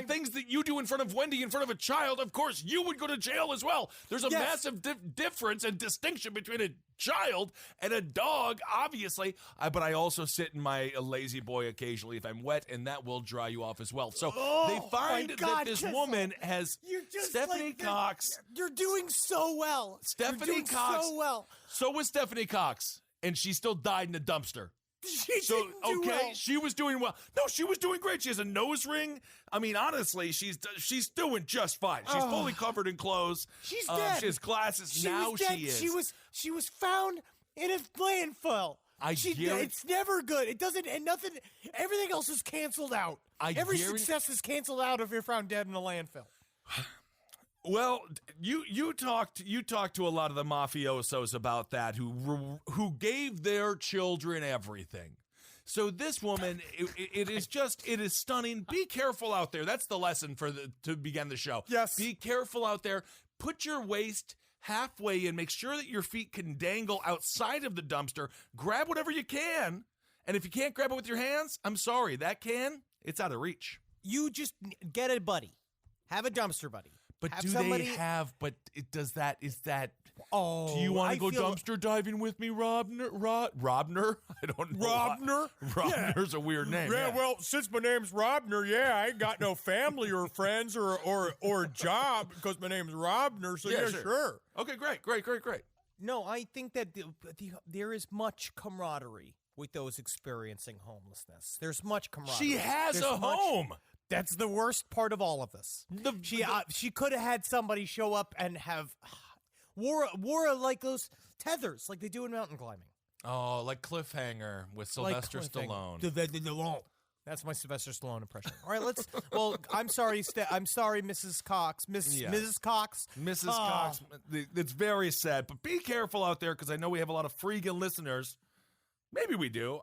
the things that you do in front of Wendy, in front of a child, of course, you would go to jail as well. There's a massive difference and distinction between a child and a dog, obviously. But I also sit in my lazy boy occasionally if I'm wet, and that will dry you off as well. So they find that this woman has Stephanie Cox. You're doing so well. Stephanie Cox. So well. So was Stephanie Cox, and she still died in a dumpster. She didn't do well. She was doing well. No, she was doing great. She has a nose ring. I mean, honestly, she's doing just fine. She's fully covered in clothes. She's dead. She has glasses. She is. She was found in a landfill. It's never good. It doesn't, and nothing. Everything else is canceled out. Every success is canceled out if you're found dead in a landfill. Well, you talked to a lot of the mafiosos about that who gave their children everything. So this woman, it is stunning. Be careful out there. That's the lesson to begin the show. Yes. Be careful out there. Put your waist halfway in. Make sure that your feet can dangle outside of the dumpster. Grab whatever you can. And if you can't grab it with your hands, I'm sorry. It's out of reach. You just get a buddy. Have a dumpster buddy. But is that, do you want to go dumpster diving with me, Robner? I don't know. Robner? Robner's a weird name. Yeah, well, since my name's Robner, I ain't got no family or friends or a job because my name's Robner, so sure. Okay, great. No, I think that there is much camaraderie with those experiencing homelessness. There's much camaraderie. She has a home. That's the worst part of all of this. She could have had somebody show up and have wore like those tethers like they do in mountain climbing. Oh, like Cliffhanger with Sylvester Stallone. That's my Sylvester Stallone impression. All right, I'm sorry, Mrs. Cox. Mrs. Cox. Mrs. Cox. It's very sad, but be careful out there because I know we have a lot of freaking listeners. Maybe we do.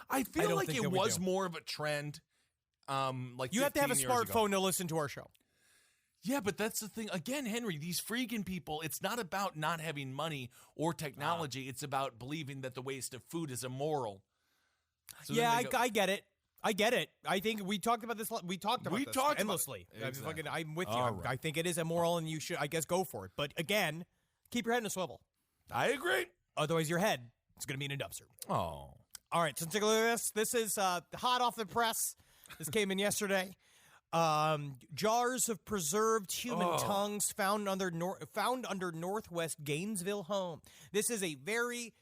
I feel like it was more of a trend. You have to have a smartphone to listen to our show. Yeah, but that's the thing. Again, Henry, these freaking people, it's not about not having money or technology. It's about believing that the waste of food is immoral. So I get it. I think we talked about this. We talked about this endlessly. Exactly. I'm with you. Right. I think it is immoral, and you should, I guess, go for it. But again, keep your head in a swivel. I agree. Otherwise, your head is going to be in a dumpster. Oh. All right, so take a look at this. This is hot off the press. This came in yesterday. Jars of preserved human tongues found under Northwest Gainesville home. This is a very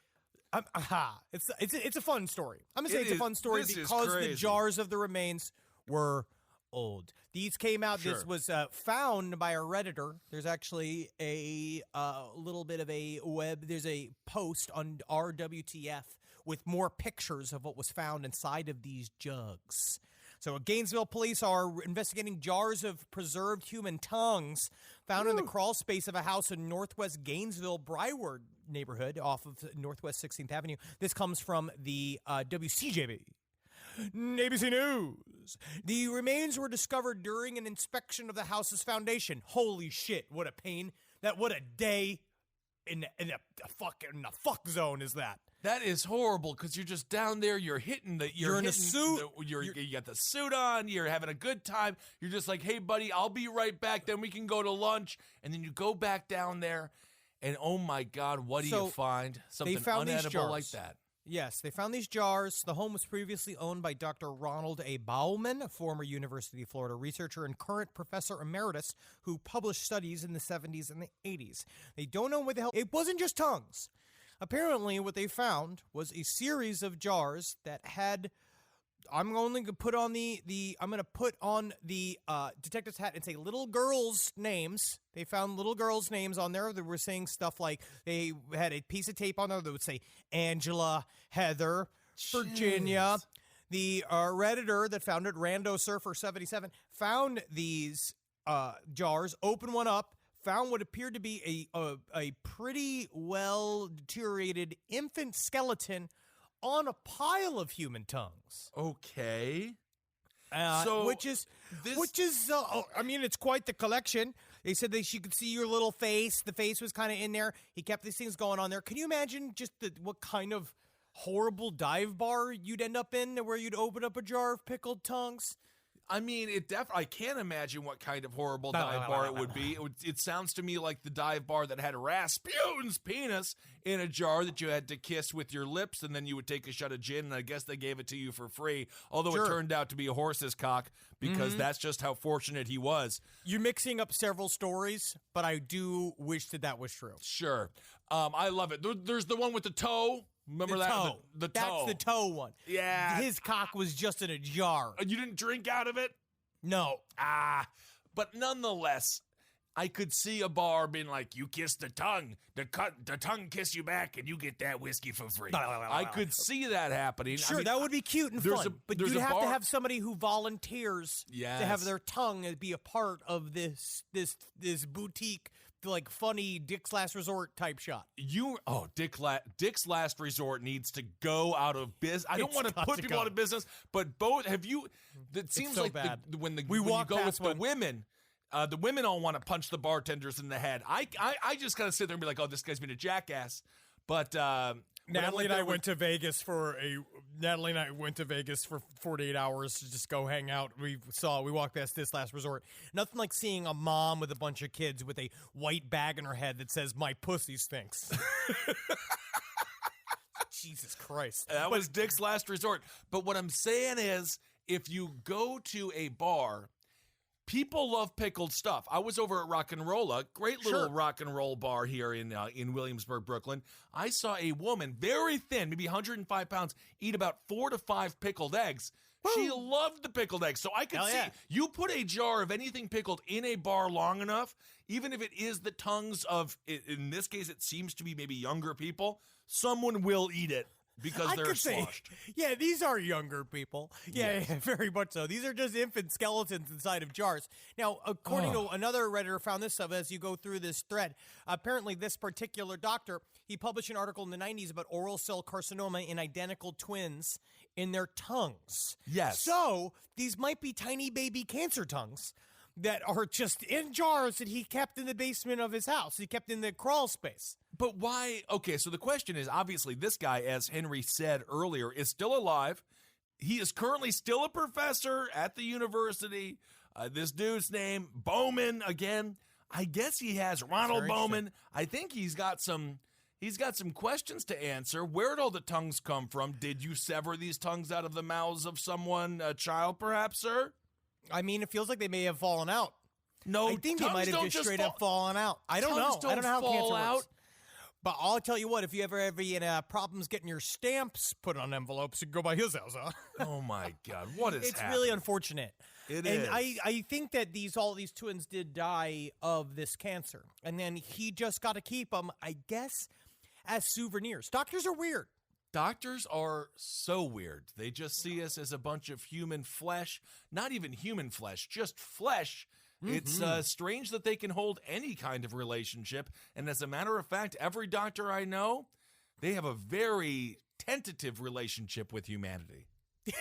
it's a fun story. I'm gonna say it's a fun story because the jars of the remains were old. These came out. Sure. This was found by a Redditor. There's actually a little bit of a web. There's a post on RWTF with more pictures of what was found inside of these jugs. So Gainesville police are investigating jars of preserved human tongues found in the crawl space of a house in Northwest Gainesville, Broward neighborhood off of Northwest 16th Avenue. This comes from the WCJB. ABC News. The remains were discovered during an inspection of the house's foundation. Holy shit, what a pain. What a day in the fuck zone is that? That is horrible because you're just down there. You're in a suit. You got the suit on. You're having a good time. You're just like, hey, buddy, I'll be right back. Then we can go to lunch. And then you go back down there. And oh, my God, what do you find? Something unedible like that. Yes, they found these jars. The home was previously owned by Dr. Ronald A. Bauman, a former University of Florida researcher and current professor emeritus who published studies in the 70s and the 80s. They don't know what the hell. It wasn't just tongues. Apparently, what they found was a series of jars that had. I'm only going to put on the detective's hat and say little girls' names. They found little girls' names on there. They were saying stuff like they had a piece of tape on there that would say Angela, Heather, Virginia. The Redditor that found it, Rando Surfer 77, found these jars, opened one up, found what appeared to be a pretty well deteriorated infant skeleton on a pile of human tongues. Okay. Which is, I mean, it's quite the collection. They said that she could see your little face. The face was kind of in there. He kept these things going on there. Can you imagine just what kind of horrible dive bar you'd end up in where you'd open up a jar of pickled tongues? I mean, I can't imagine what kind of horrible dive bar it would be. It sounds to me like the dive bar that had Rasputin's penis in a jar that you had to kiss with your lips, and then you would take a shot of gin, and I guess they gave it to you for free, although it turned out to be a horse's cock, because that's just how fortunate he was. You're mixing up several stories, but I do wish that was true. Sure. I love it. There's the one with the toe. Remember that? Toe. The toe. That's the toe one. Yeah. His cock was just in a jar. You didn't drink out of it? No. But nonetheless, I could see a bar being like, you kiss the tongue, the tongue kiss you back, and you get that whiskey for free. I could see that happening. Sure, I mean, that would be cute and fun. But you'd have to have somebody who volunteers to have their tongue be a part of this boutique, like, funny Dick's Last Resort type shot. Dick's Last Resort needs to go out of business. I don't want to put people out of business, but both have you? It seems so like bad. When you go with the women. The women all want to punch the bartenders in the head. I just kind of sit there and be like, oh, this guy's been a jackass. But Natalie and I went to Vegas for 48 hours to just go hang out. We walked past this Last Resort. Nothing like seeing a mom with a bunch of kids with a white bag in her head that says, "My pussy stinks." Jesus Christ. That was Dick's Last Resort. But what I'm saying is, if you go to a bar, people love pickled stuff. I was over at Rock and Rolla, great little rock and roll bar here in Williamsburg, Brooklyn. I saw a woman, very thin, maybe 105 pounds, eat about 4 to 5 pickled eggs. Woo. She loved the pickled eggs. So I could see, you put a jar of anything pickled in a bar long enough, even if it is the tongues of, in this case, it seems to be maybe younger people, someone will eat it. Because they're sloshed. Yeah, these are younger people. Yeah, very much so. These are just infant skeletons inside of jars. Now, according to another Redditor found this stuff as you go through this thread, apparently this particular doctor, he published an article in the 90s about oral cell carcinoma in identical twins in their tongues. Yes. So, these might be tiny baby cancer tongues that are just in jars that he kept in the basement of his house. He kept in the crawl space. But why? Okay, so the question is, obviously, this guy, as Henry said earlier, is still alive. He is currently still a professor at the university. This dude's name, Bowman, again. I guess he has Ronald Bowman. I think he's got some questions to answer. Where did all the tongues come from? Did you sever these tongues out of the mouths of someone, a child, perhaps, sir? I mean, it feels like they may have fallen out. No, I think they might have just straight up fallen out. I don't know. I don't know how cancer works. But I'll tell you what, if you ever have any problems getting your stamps put on envelopes, you can go by his house, huh? Oh, my God. What is It's really unfortunate. It is. And I think that all these twins did die of this cancer. And then he just got to keep them, I guess, as souvenirs. Doctors are weird. Doctors are so weird. They just see us as a bunch of human flesh. Not even human flesh, just flesh. Mm-hmm. It's strange that they can hold any kind of relationship. And as a matter of fact, every doctor I know, they have a very tentative relationship with humanity. It's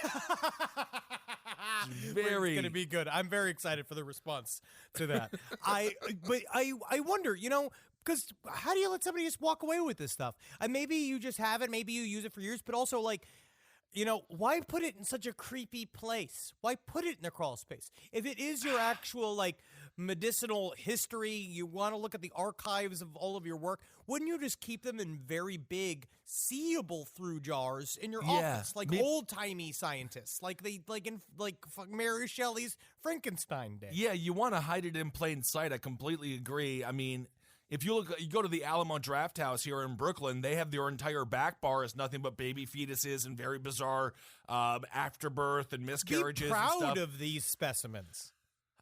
going to be good. I'm very excited for the response to that. I wonder, because how do you let somebody just walk away with this stuff? Maybe you just have it. Maybe you use it for years. But also, why put it in such a creepy place? Why put it in the crawl space? If it is your actual, medicinal history, you want to look at the archives of all of your work, wouldn't you just keep them in very big, seeable through jars in your office? Like old-timey scientists, like Mary Shelley's Frankenstein did. Yeah, you want to hide it in plain sight. I completely agree. I mean, if you go to the Alamo Draft House here in Brooklyn, they have their entire back bar is nothing but baby fetuses and very bizarre afterbirth and miscarriages. Be proud and stuff. of these specimens.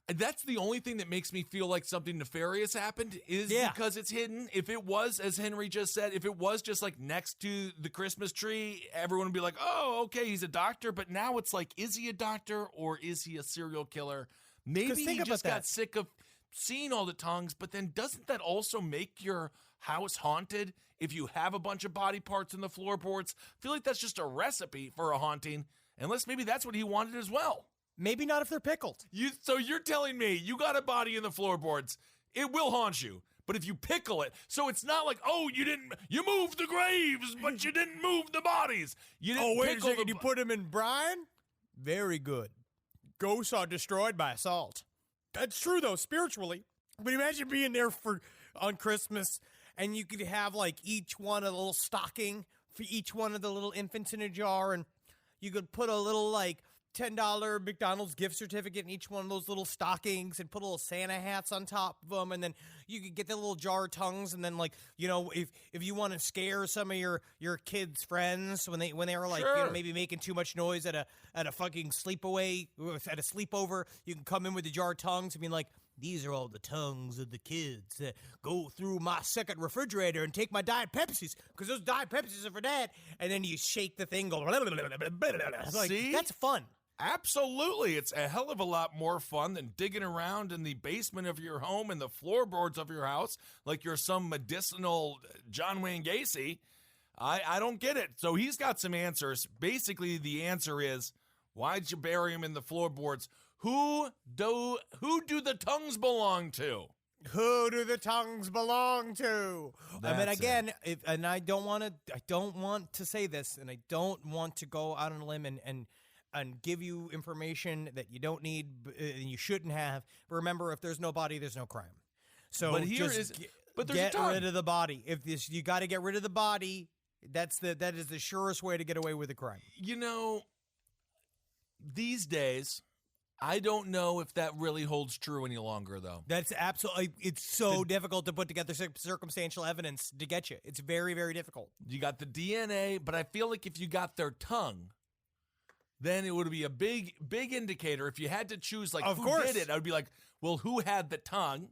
That's the only thing that makes me feel like something nefarious happened is because it's hidden. If it was, as Henry just said, if it was just next to the Christmas tree, everyone would be like, oh, okay, he's a doctor. But now it's like, is he a doctor or is he a serial killer? Maybe he just got sick of seeing all the tongues, but then doesn't that also make your house haunted if you have a bunch of body parts in the floorboards? I feel like that's just a recipe for a haunting, unless maybe that's what he wanted as well. Maybe not if they're pickled. So you're telling me you got a body in the floorboards, it will haunt you. But if you pickle it, so it's not like, oh, you moved the graves, but you didn't move the bodies. You didn't wait a second, you put them in brine? Very good. ghosts are destroyed by salt. That's true, though, spiritually. But imagine being there on Christmas, and you could have, like, each one a little stocking for each one of the little infants in a jar, and you could put a little, like, $10 McDonald's gift certificate in each one of those little stockings and put little Santa hats on top of them, and then you could get the little jar of tongues, and then, like, you know, if you want to scare some of your kids' friends when they were, like, Sure. you know, maybe making too much noise at a fucking sleepover, you can come in with the jar of tongues and be like, these are all the tongues of the kids that go through my second refrigerator and take my Diet Pepsis, because those Diet Pepsis are for Dad. And then you shake the thing, go, like, See? that's fun. Absolutely. It's a hell of a lot more fun than digging around in the basement of your home and the floorboards of your house like you're some medicinal John Wayne Gacy. I don't get it. So he's got some answers. Basically, the answer is, why'd you bury him in the floorboards? Who do the tongues belong to? Who do the tongues belong to? I mean, again, I don't want to say this, and I don't want to go out on a limb and give you information that you don't need and you shouldn't have. Remember, if there's no body, there's no crime. So But here just is- but there's get a tongue. rid of the body. You got to get rid of the body. That is the surest way to get away with a crime. You know, these days, I don't know if that really holds true any longer, though. That's absolutely. It's so difficult to put together circumstantial evidence to get you. It's very, very difficult. You got the DNA, but I feel like if you got their tongue, then it would be a big indicator. If you had to choose, like, Of who course. did it, I would be like, well, who had the tongue?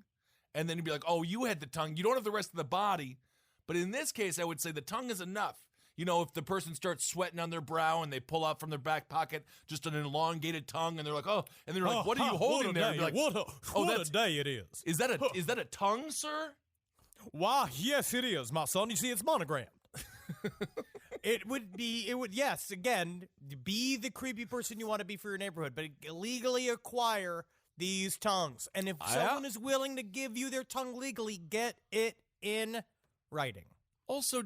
And then you'd be like, oh, you had the tongue. You don't have the rest of the body. But in this case, I would say the tongue is enough. You know, if the person starts sweating on their brow and they pull out from their back pocket just an elongated tongue, and they're like, oh, and they're like, what are you holding there? And you're like, what a day it is. is that a tongue, sir? Why, yes, it is, my son. You see, it's monogrammed. Yes, again, be the creepy person you want to be for your neighborhood, but legally acquire these tongues. And if someone is willing to give you their tongue legally, get it in writing. Also,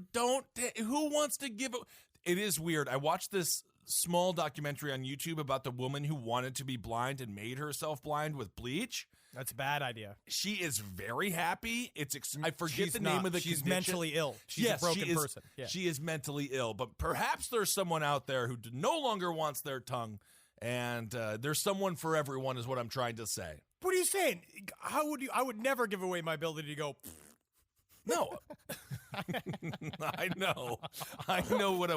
who wants to give it? It is weird. I watched this small documentary on YouTube about the woman who wanted to be blind and made herself blind with bleach. That's a bad idea. She is very happy. I forget the name of the She's condition. mentally ill. She's a broken person. Yeah. She is mentally ill, but perhaps there's someone out there who no longer wants their tongue, and there's someone for everyone is what I'm trying to say. What are you saying? I would never give away my ability to go. No. I know what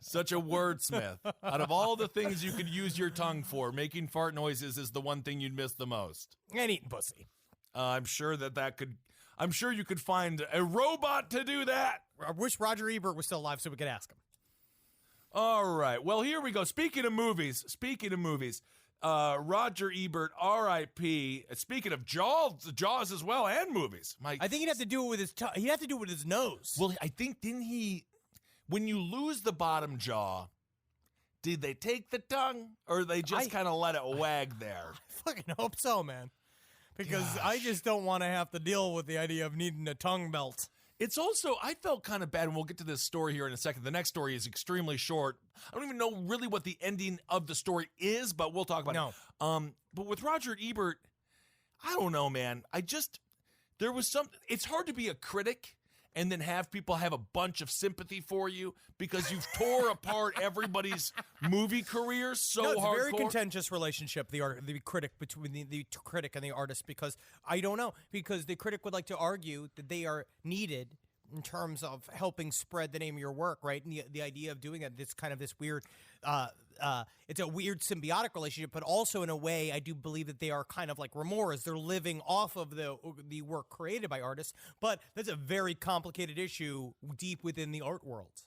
such a wordsmith. Out of all the things you could use your tongue for, making fart noises is the one thing you'd miss the most. And eating pussy. I'm sure I'm sure you could find a robot to do that. I wish Roger Ebert was still alive so we could ask him. All right. Well, here we go. Speaking of movies, Roger Ebert, R.I.P. Speaking of Jaws as well, and movies. I think he'd have to do it with his tongue. He'd have to do it with his nose. Well, I think, when you lose the bottom jaw, did they take the tongue, or they just kind of let it wag there? I fucking hope so, man. Because I just don't want to have to deal with the idea of needing a tongue belt. It's also, I felt kind of bad, and we'll get to this story here in a second. The next story is extremely short. I don't even know really what the ending of the story is, but we'll talk about it. But with Roger Ebert, I don't know, man. There was it's hard to be a critic and then have people have a bunch of sympathy for you because you've tore apart everybody's movie career so hardcore. It's a very contentious relationship, the critic between the critic and the artist, because I don't know, because the critic would like to argue that they are needed in terms of helping spread the name of your work, right? And the idea of doing that, it's kind of this weird, it's a weird symbiotic relationship, but also in a way, I do believe that they are kind of like remorse. They're living off of the work created by artists, but that's a very complicated issue deep within the art world.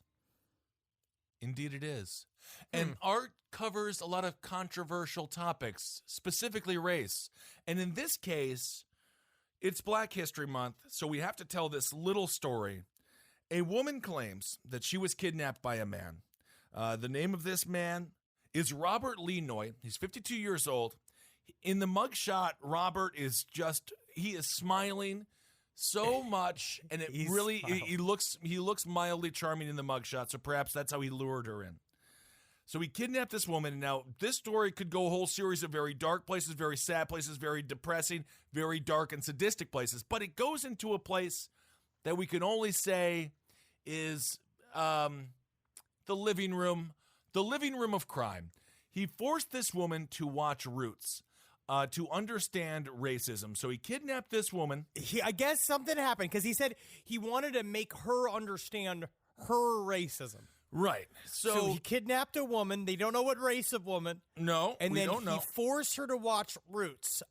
Indeed it is. And art covers a lot of controversial topics, specifically race. And in this case, it's Black History Month, so we have to tell this little story. A woman claims that she was kidnapped by a man. The name of this man is Robert Lenoy. He's 52 years old. In the mugshot, Robert is he is smiling so much, and he looks mildly charming in the mugshot, so perhaps that's how he lured her in. So he kidnapped this woman. Now, this story could go a whole series of very dark places, very sad places, very depressing, very dark and sadistic places. But it goes into a place that we can only say is the living room of crime. He forced this woman to watch Roots to understand racism. So he kidnapped this woman. I guess something happened because he said he wanted to make her understand her racism. Right. So he kidnapped a woman. They don't know what race of woman. No, and we then don't know. He forced her to watch Roots.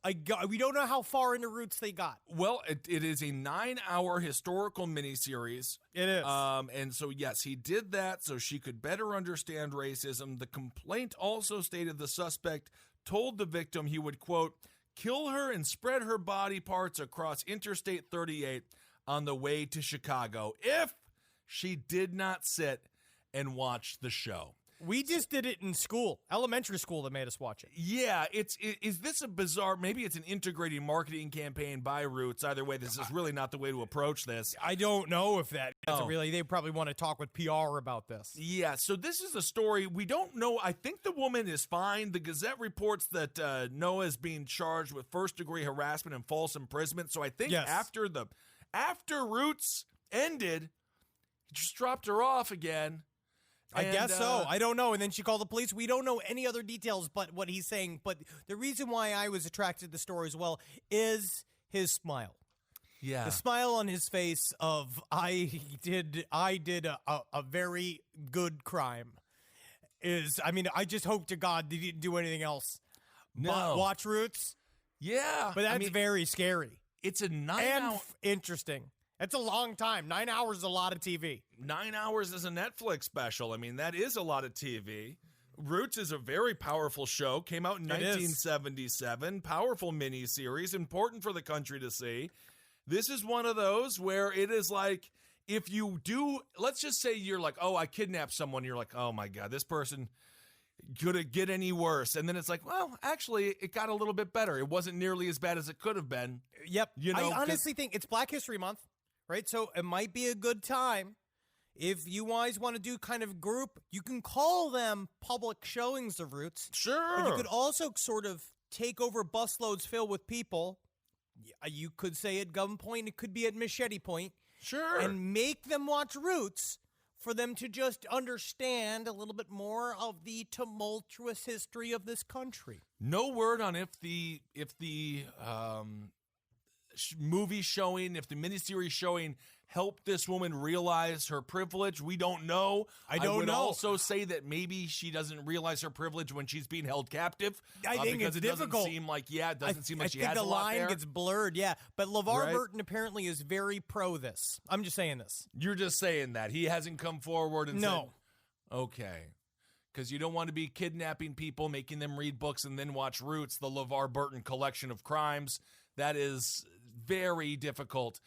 We don't know how far into Roots they got. Well, it is a 9-hour historical miniseries. It is. And so, yes, he did that so she could better understand racism. The complaint also stated the suspect told the victim he would, quote, kill her and spread her body parts across Interstate 38 on the way to Chicago if she did not sit and watch the show. We just did it in school, elementary school, that made us watch it. Yeah, is this a bizarre, maybe it's an integrated marketing campaign by Roots. Either way, this is really not the way to approach this. I don't know if that's really, they probably want to talk with PR about this. Yeah, so this is a story, we don't know. I think the woman is fine. The Gazette reports that Noah is being charged with first-degree harassment and false imprisonment. So I think after Roots ended, he just dropped her off again. I guess so. I don't know. And then she called the police. We don't know any other details but what he's saying. But the reason why I was attracted to the story as well is his smile. Yeah. The smile on his face of I did a very good crime is, I mean, I just hope to God they didn't do anything else. No. But watch Roots. Yeah. But that's very scary. It's a 9 and hour. Interesting. It's a long time. 9 hours is a lot of TV. 9 hours is a Netflix special. I mean, that is a lot of TV. Roots is a very powerful show. Came out in 1977. Powerful miniseries. Important for the country to see. This is one of those where it is like, if you do, let's just say you're like, oh, I kidnapped someone. You're like, oh my God, this person, could it get any worse? And then it's like, well, actually, it got a little bit better. It wasn't nearly as bad as it could have been. Yep. You know, I honestly think it's Black History Month. Right, so it might be a good time if you guys want to do kind of group. You can call them public showings of Roots. Sure. But you could also sort of take over busloads filled with people. You could say at gunpoint. It could be at machete point. Sure. And make them watch Roots for them to just understand a little bit more of the tumultuous history of this country. No word on if the movie showing, if the miniseries showing helped this woman realize her privilege. We don't know. I would also say that maybe she doesn't realize her privilege when she's being held captive. I think because it's difficult. Doesn't seem like, it doesn't seem like she has I a think the lot line there. gets blurred, But LeVar Burton apparently is very pro this. I'm just saying this. You're just saying that. He hasn't come forward and said, okay. Because you don't want to be kidnapping people, making them read books, and then watch Roots, the LeVar Burton collection of crimes. That is very difficult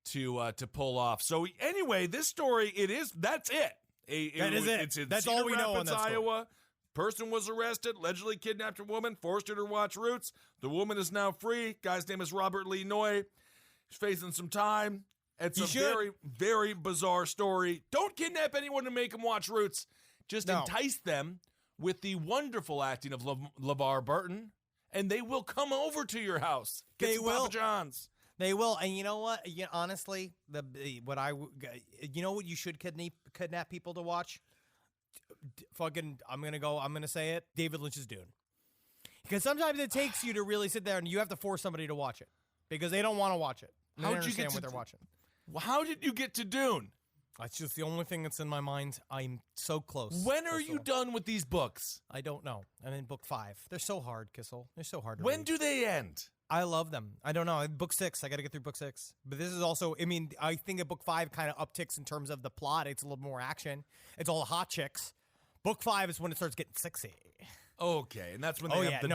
to pull off. So anyway, this story, that's it. It's in that's Cedar all we know on Rapids, that story. Iowa. Person was arrested, allegedly kidnapped a woman, forced her to watch Roots. The woman is now free. Guy's name is Robert Lee Noy. He's facing some time. It's very, very bizarre story. Don't kidnap anyone to make them watch Roots. Just entice them with the wonderful acting of LeVar Burton, and they will come over to your house. Get some Papa John's. They will, and you know what? Honestly, you know what you should kidnap people to watch? I'm gonna say it. David Lynch's Dune, because sometimes it takes you to really sit there and you have to force somebody to watch it because they don't want to watch it. They don't understand what they're watching. How did you get to Dune? That's just the only thing that's in my mind. I'm so close. When are you done with these books? I don't know. I'm in book 5. They're so hard, Kissel. They're so hard to read. When do they end? I love them. I don't know. Book 6. I got to get through book 6. But this is also, I think at book 5 kind of upticks in terms of the plot. It's a little more action. It's all hot chicks. Book 5 is when it starts getting sexy. Okay, and that's when they have the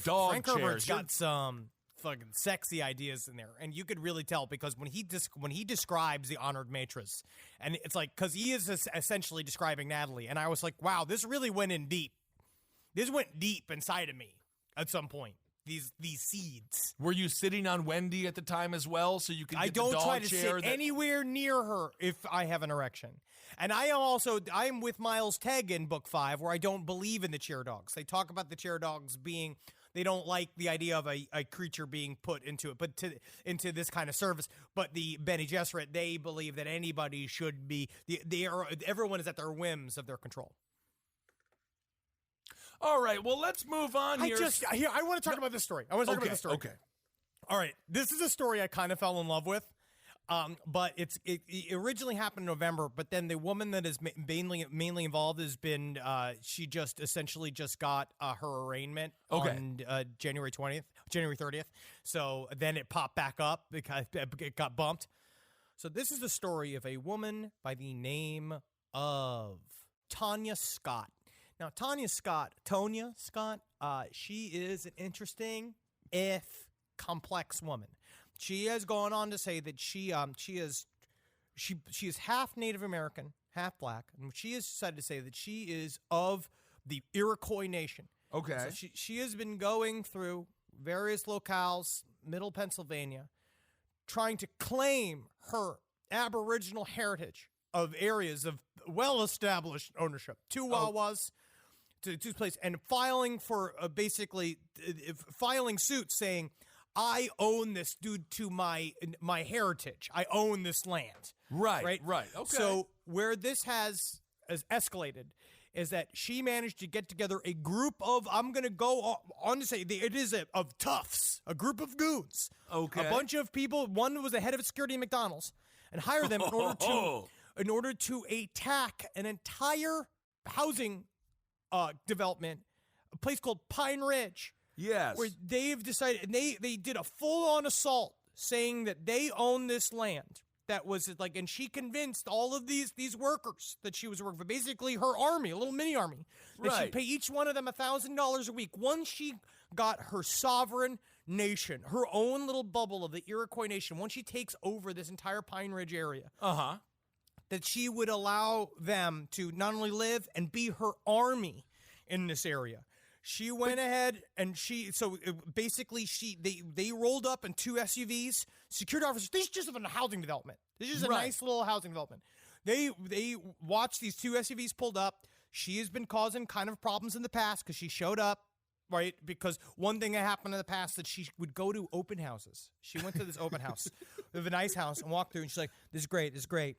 dog Frank chairs. Herbert's got some fucking sexy ideas in there, and you could really tell because when he describes the honored maitress, and it's like because he is essentially describing Natalie, and I was like, wow, this really went in deep. This went deep inside of me at some point. These seeds. Were you sitting on Wendy at the time as well, so you could? I don't try to sit anywhere near her if I have an erection. And I am with Miles Tegg in book 5, where I don't believe in the chair dogs. They talk about the chair dogs being, they don't like the idea of a creature being put into it, but into this kind of service. But the Bene Gesserit, they believe that anybody should be, everyone is at their whims of their control. All right, well, let's move on here. I want to talk about this story. Okay. All right, this is a story I kind of fell in love with. But it originally happened in November, but then the woman that is mainly involved has been, she just essentially just got her arraignment on January 30th. So then it popped back up because it got bumped. So this is the story of a woman by the name of Tonya Scott. Now, Tonya Scott, she is an interesting, if complex woman. She has gone on to say that she is half Native American, half black, and she has decided to say that she is of the Iroquois Nation. Okay. So she has been going through various locales, middle Pennsylvania, trying to claim her Aboriginal heritage of areas of well-established ownership. Two Wawas, to place, and filing for filing suits saying, I own this due to my heritage. I own this land. Right. Okay. So where this has escalated is that she managed to get together a group of, I'm going to go on to say, it is of toughs, a group of goons. Okay. A bunch of people. One was the head of security at McDonald's, and hired them in order to attack an entire housing development, a place called Pine Ridge. Yes. Where they've decided, and they did a full-on assault saying that they own this land. That was like, and she convinced all of these workers that she was working for, basically her army, a little mini army, that she'd pay each one of them $1,000 a week. Once she got her sovereign nation, her own little bubble of the Iroquois Nation, once she takes over this entire Pine Ridge area, that she would allow them to not only live and be her army in this area. She went ahead and they rolled up in 2 SUVs, security officers. This is just a housing development. This is a nice little housing development. They watched these 2 SUVs pulled up. She has been causing kind of problems in the past because she showed up, right? Because one thing that happened in the past that she would go to open houses. She went to this open house with a nice house and walked through, and she's like, "This is great. This is great.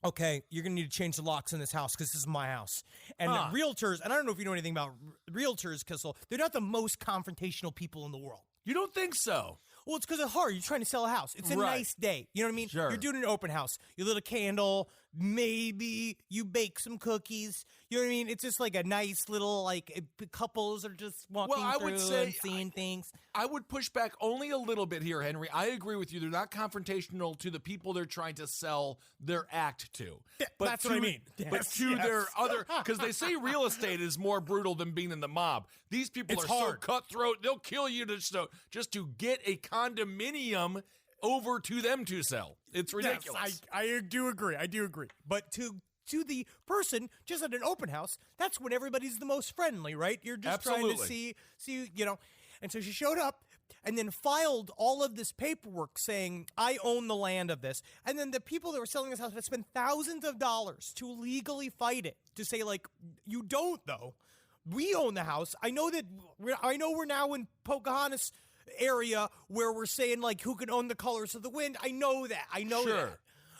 Okay, you're going to need to change the locks in this house because this is my house." And the realtors, and I don't know if you know anything about realtors, Kissel, they're not the most confrontational people in the world. You don't think so? Well, it's because it's hard. You're trying to sell a house. It's a nice day. You know what I mean? Sure. You're doing an open house. You lit a candle. Maybe you bake some cookies. You know what I mean? It's just like a nice little, like, couples are just walking through and seeing things. I would push back only a little bit here, Henry. I agree with you. They're not confrontational to the people they're trying to sell their act to. But that's what I mean. But their other, because they say real estate is more brutal than being in the mob. These people are so cutthroat, they'll kill you just to get a condominium over to them to sell. It's ridiculous. Yes, I do agree. But to the person just at an open house, that's when everybody's the most friendly, right? You're just trying to see, you know. And so she showed up and then filed all of this paperwork saying, I own the land of this. And then the people that were selling this house had spent thousands of dollars to legally fight it, to say, like, you don't, though. We own the house. I know we're now in Pocahontas area where we're saying, like, who can own the colors of the wind. I know that. I know that.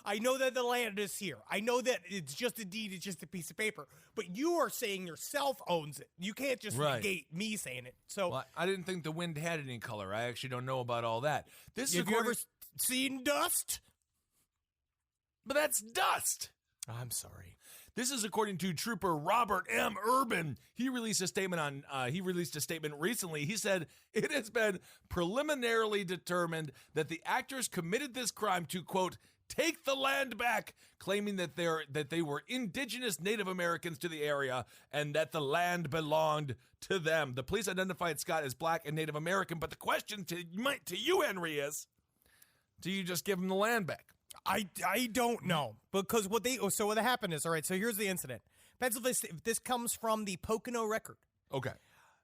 I know that the land is here. I know that it's just a deed. It's just a piece of paper. But you are saying yourself owns it. You can't just negate me saying it. So I didn't think the wind had any color. I actually don't know about all that. Have you ever seen dust? But that's dust. I'm sorry. This is according to Trooper Robert M. Urban. He released a statement recently. He said it has been preliminarily determined that the actors committed this crime to, quote, take the land back, claiming that they were indigenous Native Americans to the area and that the land belonged to them. The police identified Scott as black and Native American, but the question to you, Henry, is, do you just give him the land back? I don't know, because what happened is, all right, so here's the incident. Pennsylvania, this comes from the Pocono Record. Okay.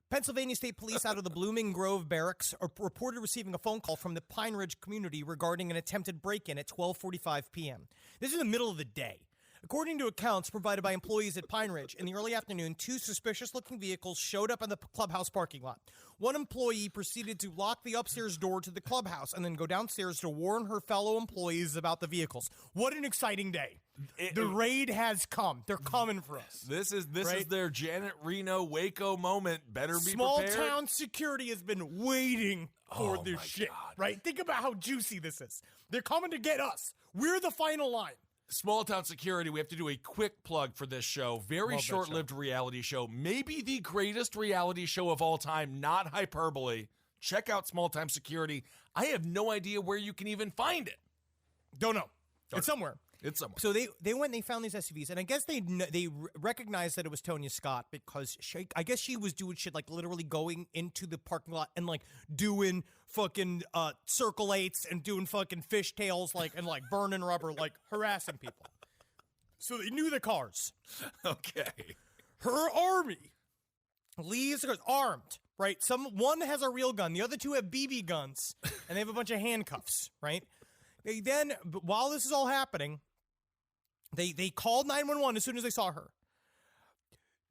Pennsylvania State Police out of the Blooming Grove Barracks reported receiving a phone call from the Pine Ridge community regarding an attempted break-in at 12:45 p.m. This is in the middle of the day. According to accounts provided by employees at Pine Ridge, in the early afternoon, 2 suspicious-looking vehicles showed up in the clubhouse parking lot. One employee proceeded to lock the upstairs door to the clubhouse and then go downstairs to warn her fellow employees about the vehicles. What an exciting day. The raid has come. They're coming for us. This is their Janet Reno Waco moment. Better be prepared. Small town security has been waiting for this shit, right? Think about how juicy this is. They're coming to get us. We're the final line. Small town security, we have to do a quick plug for this show. Very short-lived reality show. Maybe the greatest reality show of all time, not hyperbole. Check out Small Town Security. I have no idea where you can even find it. Don't know. It's somewhere. It's somewhere. So they went and they found these SUVs, and I guess they recognized that it was Tonya Scott because I guess she was doing shit like literally going into the parking lot and like doing fucking circle 8s and doing fucking fishtails and burning rubber, like harassing people. So they knew the cars. Okay. Her army leaves armed, right? One has a real gun, the other 2 have BB guns, and they have a bunch of handcuffs, right? They then, while this is all happening, they called 911 as soon as they saw her.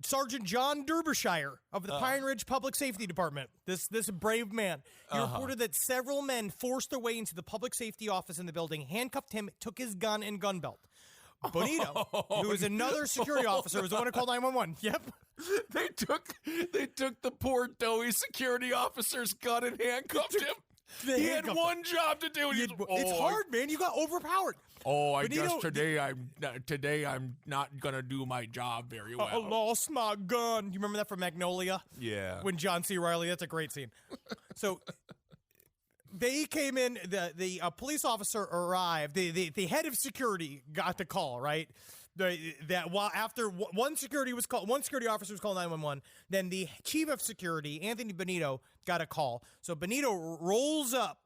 Sergeant John Derbyshire of the Pine Ridge Public Safety Department, this brave man, he reported that several men forced their way into the public safety office in the building, handcuffed him, took his gun and gun belt. Bonito, who is another security officer, was the one who called 911. Yep. They took the poor doughy security officer's gun and handcuffed him. He had one job to do. It's hard, man. You got overpowered. Oh, I guess today I'm not gonna do my job very well. I lost my gun. You remember that from Magnolia? Yeah. When John C. Reilly, that's a great scene. So they came in. The police officer arrived. The head of security got the call. Right. After one security officer was called 911, then the chief of security, Anthony Bonito, got a call. So Bonito rolls up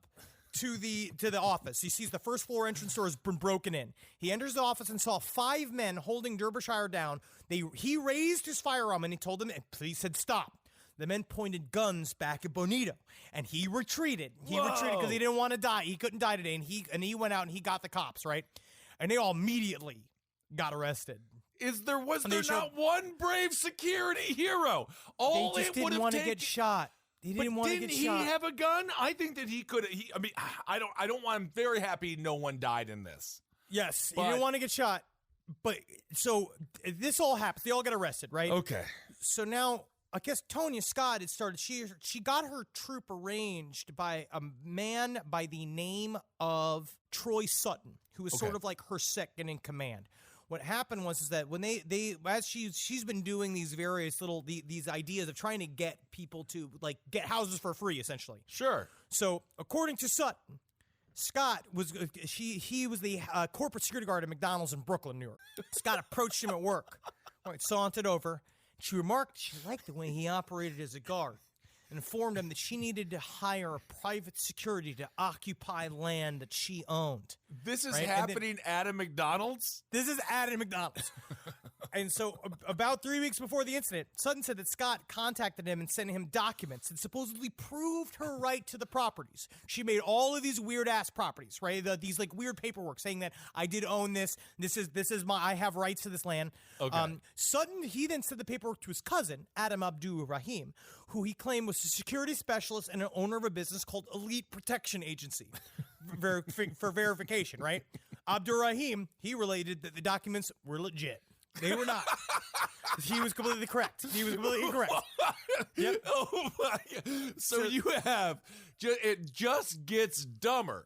to the office. He sees the first floor entrance door has been broken in. He enters the office and saw 5 men holding Derbyshire down. He raised his firearm and he told them, and police said stop. The men pointed guns back at Bonito, and he retreated. He retreated because he didn't want to die. He couldn't die today, and he went out and he got the cops, right? And they all immediately got arrested. Was there not one brave security hero? They just didn't want to get shot. He didn't want to get shot. Didn't he have a gun? I think that he could. I'm very happy no one died in this. Yes, he didn't want to get shot. But so this all happens. They all get arrested, right? Okay. So now I guess Tonya Scott had started. She got her troop arranged by a man by the name of Troy Sutton, who was sort of like her second in command. What happened was that when they as she's been doing these various these ideas of trying to get people to like get houses for free, essentially. Sure. So according to Sutton, Scott was he was the corporate security guard at McDonald's in Brooklyn, New York. Scott approached him at work. Right, sauntered over. She remarked she liked the way he operated as a guard and informed him that she needed to hire a private security to occupy land that she owned. This is happening at a McDonald's? This is at a McDonald's. And so about 3 weeks before the incident, Sutton said that Scott contacted him and sent him documents and supposedly proved her right to the properties. She made all of these weird-ass properties, right? These like weird paperwork saying that I did own this. This is I have rights to this land. Okay. Sutton, he then sent the paperwork to his cousin, Adam Abdul Rahim, who he claimed was a security specialist and an owner of a business called Elite Protection Agency for verification, right? Abdul Rahim, he related that the documents were legit. They were not. He was completely correct. He was completely incorrect. Yep. Oh my God. So you have it just gets dumber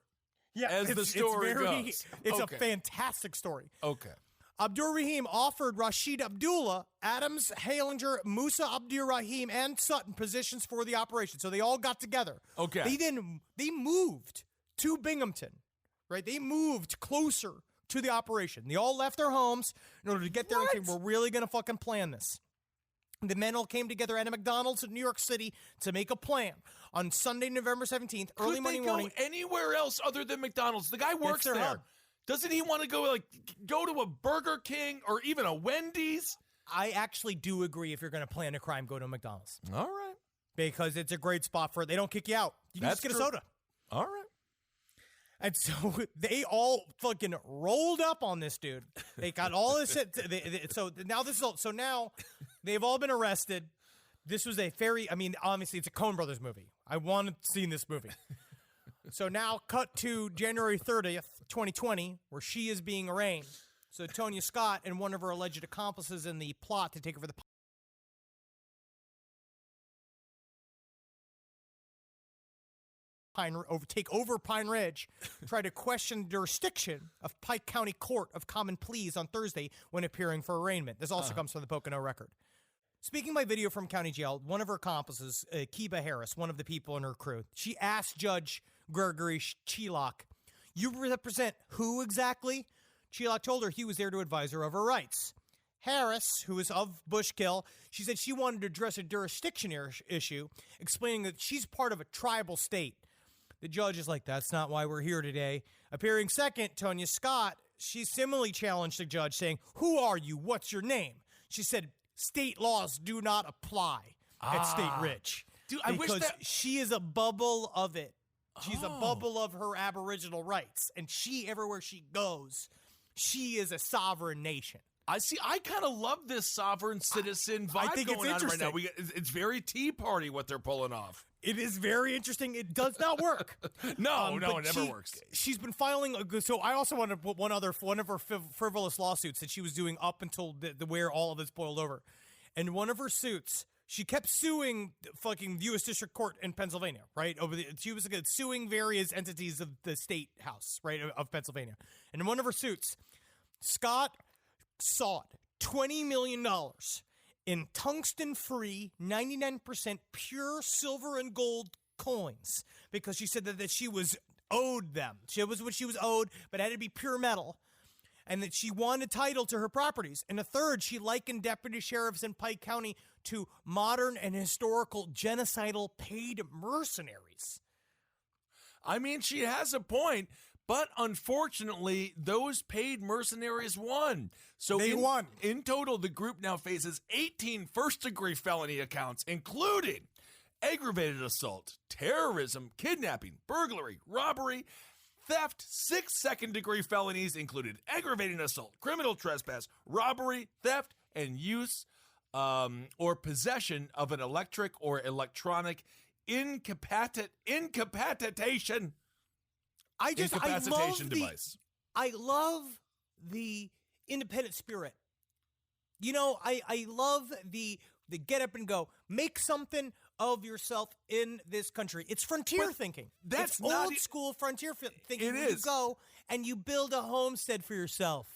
as the story goes. It's a fantastic story. Okay. Abdur Rahim offered Rashid Abdullah, Adams, Halinger, Musa Abdur Rahim, and Sutton positions for the operation. So they all got together. Okay. They moved to Binghamton, right? They moved closer to the operation. They all left their homes in order to get there and say, we're really going to fucking plan this. The men all came together at a McDonald's in New York City to make a plan. On Sunday, November 17th, early Monday morning. Could they go anywhere else other than McDonald's? The guy works there. Hub. Doesn't he want to go to a Burger King or even a Wendy's? I actually do agree if you're going to plan a crime, go to a McDonald's. All right. Because it's a great spot for it. They don't kick you out. You can just get a soda. All right. And so they all fucking rolled up on this dude. They got all this shit. So now this is all. So now they've all been arrested. This was a obviously it's a Coen Brothers movie. I wanted to see this movie. So now cut to January 30th, 2020, where she is being arraigned. So Tonya Scott and one of her alleged accomplices in the plot to take over the take over Pine Ridge, tried to question jurisdiction of Pike County Court of Common Pleas on Thursday when appearing for arraignment. This also comes from the Pocono Record. Speaking by video from county jail, one of her accomplices, Kiba Harris, one of the people in her crew, she asked Judge Gregory Chilak, "You represent who exactly?" Chilak told her he was there to advise her of her rights. Harris, who is of Bushkill, she said she wanted to address a jurisdiction issue, explaining that she's part of a tribal state. The judge is like, "That's not why we're here today." Appearing second, Tonya Scott, she similarly challenged the judge, saying, "Who are you? What's your name?" She said, "State laws do not apply at State Ridge." Dude, I wish that she is a bubble of it. She's a bubble of her Aboriginal rights, and everywhere she goes, she is a sovereign nation. I kind of love this sovereign citizen vibe I think going it's on right now. interesting. It's very Tea Party what they're pulling off. It is very interesting. It does not work. No, it never works. She's been filing. So I also want to put one of her frivolous lawsuits that she was doing up until where all of this boiled over. And one of her suits, she kept suing the fucking U.S. District Court in Pennsylvania, right? She was suing various entities of the state house, right, of Pennsylvania. And in one of her suits, Scott sought $20 million in tungsten-free, 99% pure silver and gold coins because she said that she was owed them. She was what she was owed, but it had to be pure metal, and that she wanted title to her properties. And a third, she likened deputy sheriffs in Pike County to modern and historical genocidal paid mercenaries. I mean, she has a point, but unfortunately, those paid mercenaries won. So they won. In total, the group now faces 18 first-degree felony accounts, including aggravated assault, terrorism, kidnapping, burglary, robbery, theft. 6 second-degree felonies included aggravating assault, criminal trespass, robbery, theft, and use or possession of an electric or electronic incapacitation device. I love the independent spirit. You know, I love the get up and go, make something of yourself in this country. It's frontier thinking. That's it's old school frontier thinking. It is. You go and you build a homestead for yourself.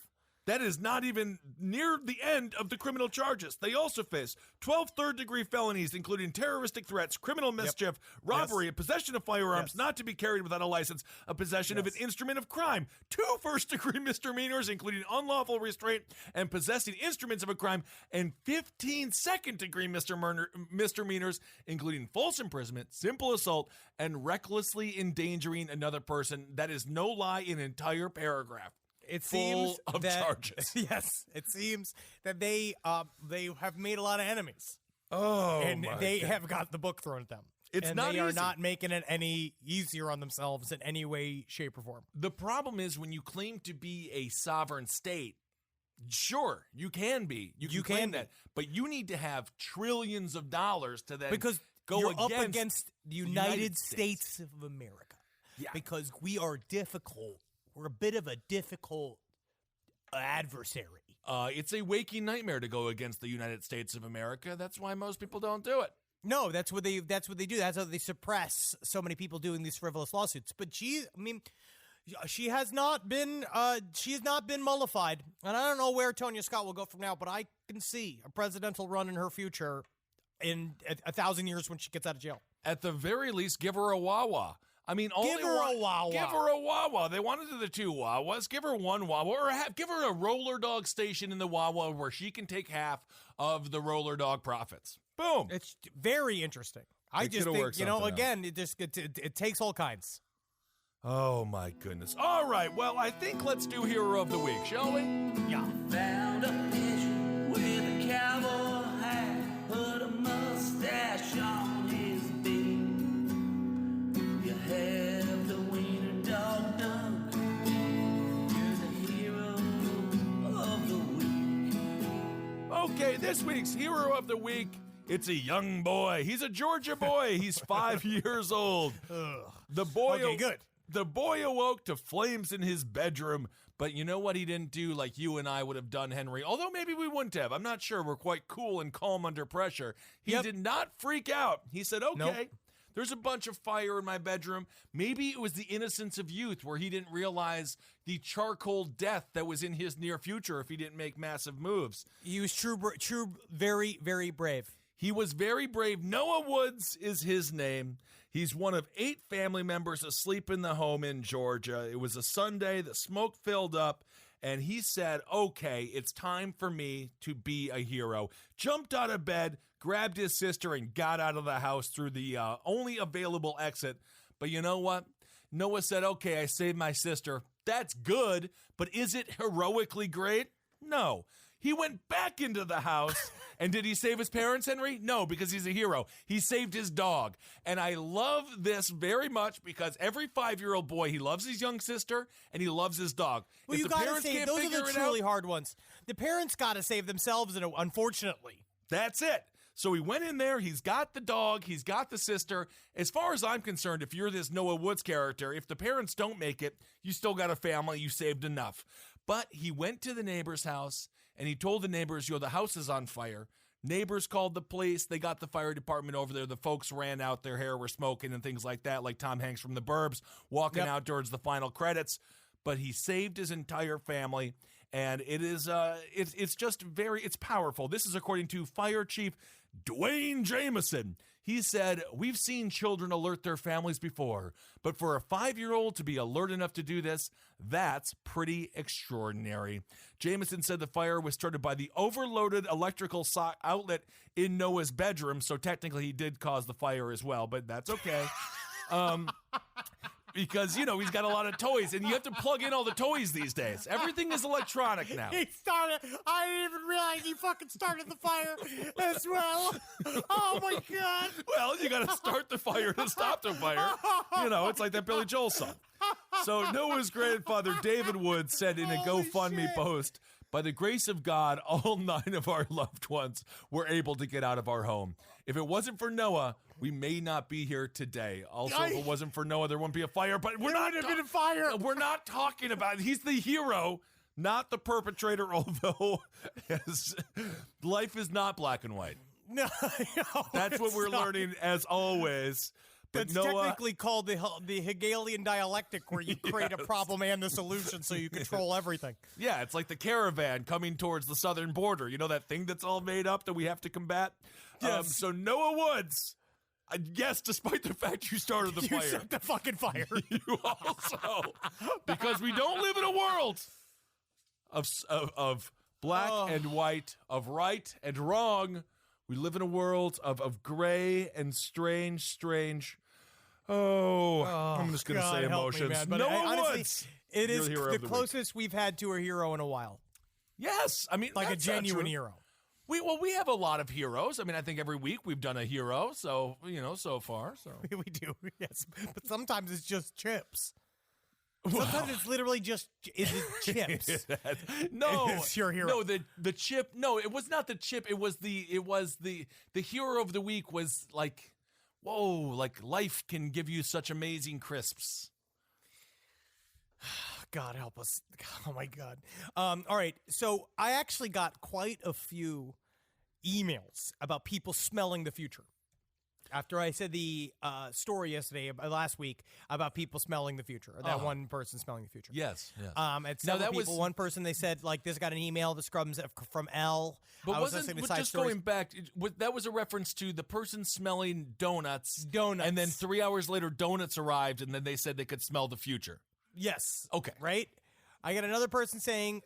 That is not even near the end of the criminal charges. They also face 12 third-degree felonies, including terroristic threats, criminal mischief, robbery, a possession of firearms not to be carried without a license, a possession of an instrument of crime, 2 first-degree misdemeanors, including unlawful restraint and possessing instruments of a crime, and 15 second-degree misdemeanors, including false imprisonment, simple assault, and recklessly endangering another person. That is no lie, an entire paragraph. It seems full of charges. Yes, it seems that they have made a lot of enemies. Oh, and they have got the book thrown at them. They are not making it any easier on themselves in any way, shape, or form. The problem is when you claim to be a sovereign state. Sure, you can be. You can claim that, but you need to have trillions of dollars to then go up against the United States of America. Yeah, because we are difficult. We're a bit of a difficult adversary. It's a waking nightmare to go against the United States of America. That's why most people don't do it. No, that's what they do. That's how they suppress so many people doing these frivolous lawsuits. But she has not been mollified. And I don't know where Tonya Scott will go from now, but I can see a presidential run in her future in 1,000 years when she gets out of jail. At the very least, give her a Wawa. I mean, give her a Wawa. Give her a Wawa. They wanted the 2 Wawas. Give her 1 Wawa, or give her a roller dog station in the Wawa where she can take half of the roller dog profits. Boom. It's very interesting. I just think, again, it takes all kinds. Oh my goodness. All right. Well, I think let's do Hero of the Week, shall we? Yeah. Found a fish with a cowboy hat, put a mustache on his beard. You have the wiener dog done. This week's hero of the week, it's a young boy. He's a Georgia boy. He's 5 years old. The boy, Okay, good. The boy awoke to flames in his bedroom, but you know what he didn't do like you and I would have done, Henry? Although maybe we wouldn't have. I'm not sure. We're quite cool and calm under pressure. He did not freak out. He said, okay. Nope. There's a bunch of fire in my bedroom. Maybe it was the innocence of youth where he didn't realize the charcoal death that was in his near future if he didn't make massive moves. He was very, very brave. He was very brave. Noah Woods is his name. He's one of 8 family members asleep in the home in Georgia. It was a Sunday. The smoke filled up, and he said, okay, it's time for me to be a hero. Jumped out of bed, grabbed his sister, and got out of the house through the only available exit. But you know what? Noah said, okay, I saved my sister. That's good, but is it heroically great? No. He went back into the house, and did he save his parents, Henry? No, because he's a hero. He saved his dog. And I love this very much because every 5-year-old boy, he loves his young sister, and he loves his dog. Well, If you the got to parents save, can't those are figure the it truly out, hard ones. The parents got to save themselves, unfortunately. that's it. So he went in there, he's got the dog, he's got the sister. As far as I'm concerned, if you're this Noah Woods character, if the parents don't make it, you still got a family, you saved enough. But he went to the neighbor's house, and he told the neighbors, the house is on fire. Neighbors called the police. They got the fire department over there. The folks ran out. Their hair were smoking and things like that, like Tom Hanks from The Burbs, walking out towards the final credits. But he saved his entire family, and it is it's just it's powerful. This is according to Fire Chief Dwayne Jameson. He said, we've seen children alert their families before, but for a 5-year-old to be alert enough to do this, that's pretty extraordinary. Jameson said the fire was started by the overloaded electrical outlet in Noah's bedroom, so technically he did cause the fire as well, but that's okay. Because, he's got a lot of toys, and you have to plug in all the toys these days. Everything is electronic now. I didn't even realize he fucking started the fire as well. Oh, my God. Well, you got to start the fire to stop the fire. It's like that Billy Joel song. So Noah's grandfather, David Woods, said in a GoFundMe post, by the grace of God, all 9 of our loved ones were able to get out of our home. If it wasn't for Noah, we may not be here today. Also, if it wasn't for Noah, there wouldn't be a fire. But we're not been a fire. We're not talking about. He's the hero, not the perpetrator. Although life is not black and white. No, that's what we're learning as always. But it's Noah, technically called the Hegelian dialectic, where you create a problem and the solution so you control everything. Yeah, it's like the caravan coming towards the southern border. You know that thing that's all made up that we have to combat? Yes. So Noah Woods, yes, despite the fact you started the You fire. set the fucking fire. You also, because we don't live in a world of black and white, of right and wrong. We live in a world of gray and strange. I'm just going to say emotions. emotions. But Noah honestly, Woods. it is You're the the closest we've had to a hero in a while. Yes. I mean, Like a that's not genuine true. hero. We have a lot of heroes. I mean, I think every week we've done a hero. So, so far. So We do, yes. But sometimes it's just chips. Sometimes it's literally just chips. No, It's your hero. No, the chip. No, it was not the chip. It was the hero of the week was like, whoa, like life can give you such amazing crisps. God help us. Oh my God. All right. So I actually got quite a few emails about people smelling the future. After I said the story last week about people smelling the future, that one person smelling the future. Yes. And several people, one person, they said, like, this got an email that scrubs from L. But going back, that was a reference to the person smelling donuts. And then 3 hours later, donuts arrived, and then they said they could smell the future. Yes. Okay. Right? I got another person saying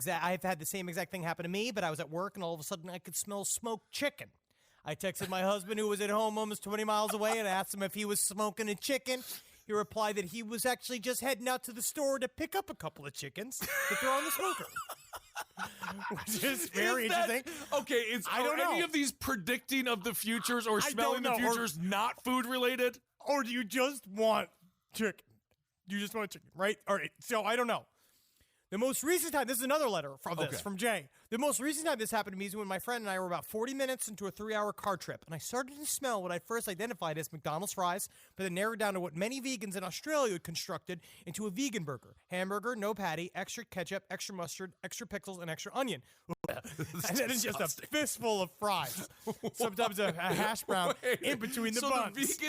I've had the same exact thing happen to me, but I was at work, and all of a sudden I could smell smoked chicken. I texted my husband, who was at home almost 20 miles away, and asked him if he was smoking a chicken. He replied that he was actually just heading out to the store to pick up a couple of chickens to throw on the smoker. Which is very interesting. Okay, I don't know. Any of these predicting of the futures or I smelling the don't know. futures not food related? Or do you just want chicken? You just want chicken, right? All right, so I don't know. The most recent time, this is another letter from this, Okay. from Jay. The most recent time this happened to me is when my friend and I were about 40 minutes into a 3-hour car trip, and I started to smell what I first identified as McDonald's fries, but then narrowed down to what many vegans in Australia had constructed into a vegan burger. Hamburger, no patty, extra ketchup, extra mustard, extra pickles, and extra onion. And then it's just a fistful of fries. Sometimes a hash brown in between the buns.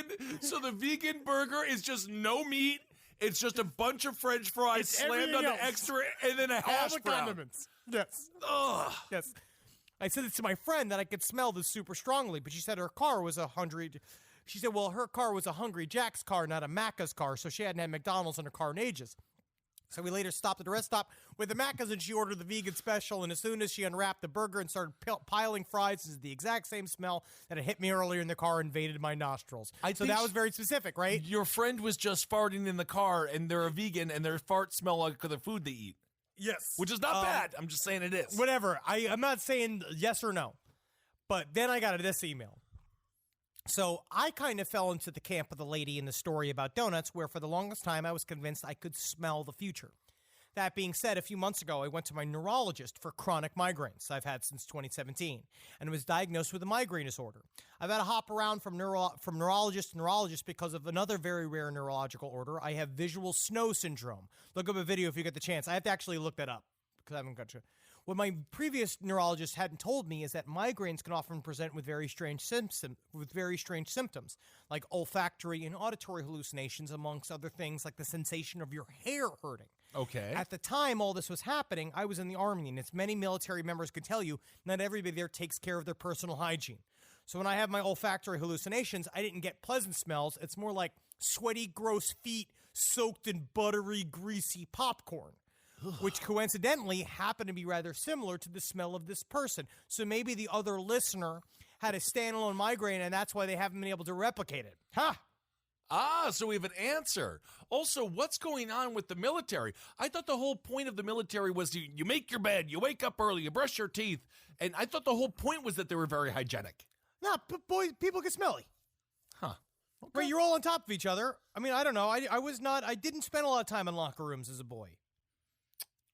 So the vegan burger is just no meat. It's just a bunch of French fries It's slammed on everything the else. extra and then a All hash the brown. condiments. Yes. Ugh. Yes. I said this to my friend that I could smell this super strongly, but she said her car was a hungry. She said, well, her car was a Hungry Jack's car, not a Macca's car, so she hadn't had McDonald's in her car in ages. So we later stopped at a rest stop with the Macca's, and she ordered the vegan special, and as soon as she unwrapped the burger and started piling fries, this is the exact same smell that had hit me earlier in the car and invaded my nostrils. I So think that was very specific, right? Your friend was just farting in the car, and they're a vegan, and their farts smell like the food they eat, Yes. which is not bad. I'm just saying it is. Whatever. I'm not saying yes or no. But then I got this email. So I kind of fell into the camp of the lady in the story about donuts, where for the longest time I was convinced I could smell the future. That being said, a few months ago, I went to my neurologist for chronic migraines I've had since 2017 and was diagnosed with a migraine disorder. I've had to hop around from neurologist to neurologist because of another very rare neurological order. I have visual snow syndrome. Look up a video if you get the chance. I have to actually look that up because I haven't got to. What my previous neurologist hadn't told me is that migraines can often present with very strange symptoms, like olfactory and auditory hallucinations, amongst other things, like the sensation of your hair hurting. Okay. At the time all this was happening, I was in the Army, and as many military members could tell you, not everybody there takes care of their personal hygiene. So when I have my olfactory hallucinations, I didn't get pleasant smells. It's more like sweaty, gross feet soaked in buttery, greasy popcorn, which coincidentally happened to be rather similar to the smell of this person. So maybe the other listener had a standalone migraine, and that's why they haven't been able to replicate it. Ha! Ah, so we have an answer. Also, what's going on with the military? I thought the whole point of the military was you make your bed, you wake up early, you brush your teeth, and I thought the whole point was that they were very hygienic. No, boys, people get smelly. Huh. Okay. Right, you're all on top of each other. I mean, I don't know. I didn't spend a lot of time in locker rooms as a boy.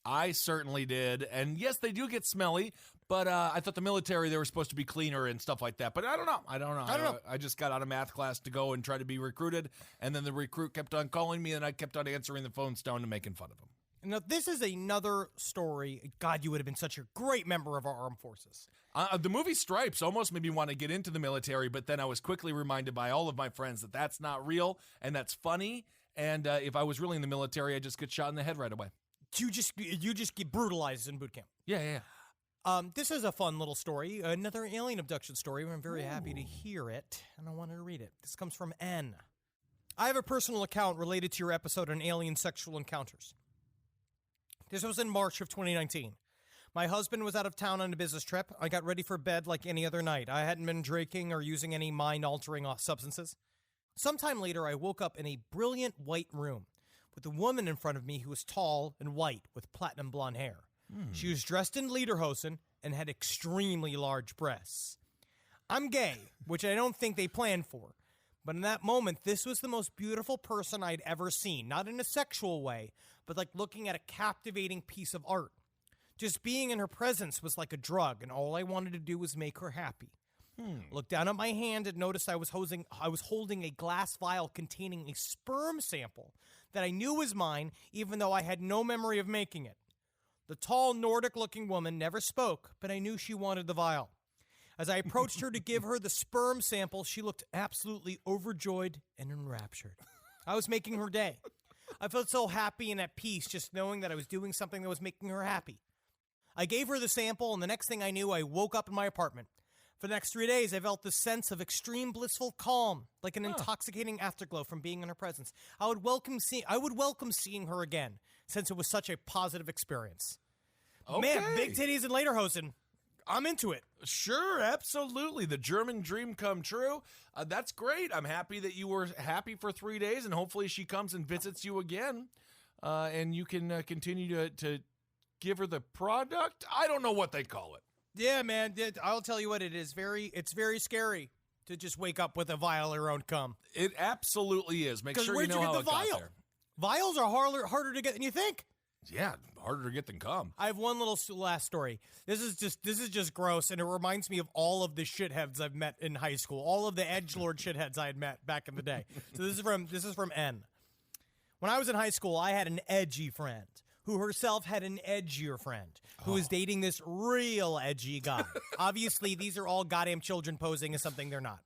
I certainly did. And yes, they do get smelly, but I thought the military, they were supposed to be cleaner and stuff like that. But I don't know. I don't know. I just got out of math class to go and try to be recruited. And then the recruit kept on calling me, and I kept on answering the phone down and making fun of him. Now, this is another story. God, you would have been such a great member of our armed forces. The movie Stripes almost made me want to get into the military, but then I was quickly reminded by all of my friends that that's not real and that's funny. And if I was really in the military, I'd just get shot in the head right away. You just get brutalized in boot camp. Yeah. This is a fun little story, another alien abduction story. I'm very happy to hear it, and I wanted to read it. This comes from N. I have a personal account related to your episode on alien sexual encounters. This was in March of 2019. My husband was out of town on a business trip. I got ready for bed like any other night. I hadn't been drinking or using any mind-altering substances. Sometime later, I woke up in a brilliant white room with a woman in front of me who was tall and white with platinum blonde hair. She was dressed in lederhosen and had extremely large breasts. I'm gay, which I don't think they planned for. But in that moment, this was the most beautiful person I'd ever seen. Not in a sexual way, but like looking at a captivating piece of art. Just being in her presence was like a drug, and all I wanted to do was make her happy. Looked down at my hand and noticed I was holding a glass vial containing a sperm sample that I knew was mine, even though I had no memory of making it. The tall, Nordic-looking woman never spoke, but I knew she wanted the vial. As I approached her to give her the sperm sample, she looked absolutely overjoyed and enraptured. I was making her day. I felt so happy and at peace just knowing that I was doing something that was making her happy. I gave her the sample, and the next thing I knew, I woke up in my apartment. For the next 3 days, I felt this sense of extreme blissful calm, like an intoxicating afterglow from being in her presence. I would welcome seeing her again, since it was such a positive experience. Okay. Man, big titties and lederhosen. I'm into it. Sure, absolutely. The German dream come true. That's great. I'm happy that you were happy for 3 days, and hopefully she comes and visits you again, and you can continue to give her the product. I don't know what they call it. Yeah, man. I'll tell you what, it's very scary to just wake up with a vial of your own cum. It absolutely is. Make sure you know how it got there. Vials are harder to get than you think. Yeah, harder to get than cum. I have one little last story. This is just gross, and it reminds me of all of the shitheads I've met in high school, all of the edgelord shitheads I had met back in the day. So this is from N. When I was in high school, I had an edgy friend who herself had an edgier friend who was dating this real edgy guy. Obviously, these are all goddamn children posing as something they're not.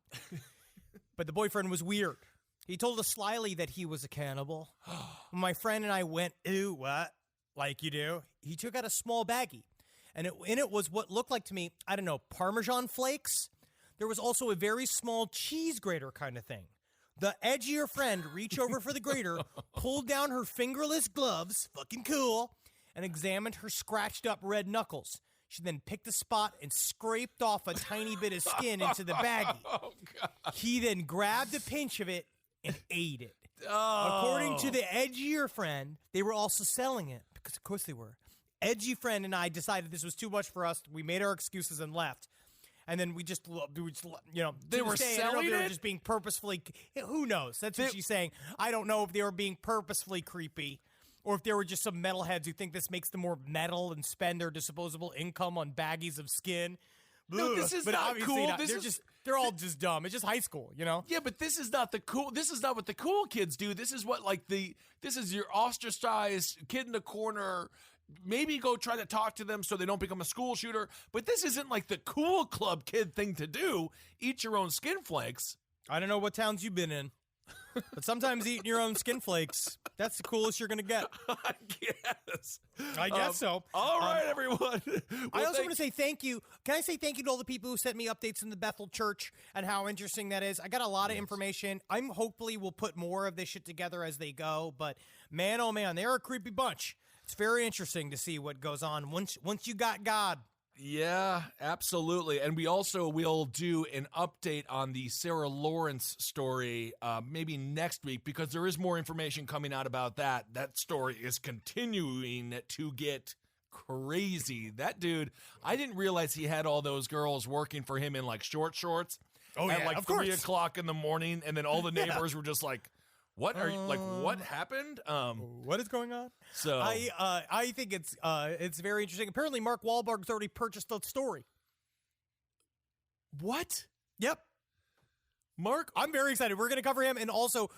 But the boyfriend was weird. He told us slyly that he was a cannibal. When my friend and I went, ew, what? Like you do. He took out a small baggie, and in it was what looked like to me, I don't know, Parmesan flakes. There was also a very small cheese grater kind of thing. The edgier friend reached over for the grater, pulled down her fingerless gloves, fucking cool, and examined her scratched up red knuckles. She then picked a spot and scraped off a tiny bit of skin into the baggie. Oh, God. He then grabbed a pinch of it and ate it. Oh. According to the edgier friend, they were also selling it, because of course they were. Edgy friend and I decided this was too much for us. We made our excuses and left. And then we just They were selling they were it? just being purposefully. Who knows? That's what she's saying. I don't know if they were being purposefully creepy, or if there were just some metalheads who think this makes them more metal and spend their disposable income on baggies of skin. No, this is but not obviously cool. not. They're all just dumb. It's just high school, you know? Yeah, but this is not this is not what the cool kids do. This is what this is your ostracized kid in the corner. Maybe go try to talk to them so they don't become a school shooter. But this isn't like the cool club kid thing to do. Eat your own skin flakes. I don't know what towns you've been in, but sometimes eating your own skin flakes, that's the coolest you're going to get. I guess. I guess so. All right, everyone. I also want to say thank you. Can I say thank you to all the people who sent me updates in the Bethel Church and how interesting that is? I got a lot of information. I'm hopefully will put more of this shit together as they go, but man, oh man, they're a creepy bunch. It's very interesting to see what goes on once you got God. Yeah, absolutely. And we also will do an update on the Sarah Lawrence story maybe next week, because there is more information coming out about that. That story is continuing to get crazy. That dude, I didn't realize he had all those girls working for him in like short shorts at like 3 o'clock in the morning. And then all the neighbors were just like, what are you like? What happened? What is going on? So I think it's very interesting. Apparently, Mark Wahlberg's already purchased the story. what? Yep. Mark? I'm very excited. We're going to cover him, and also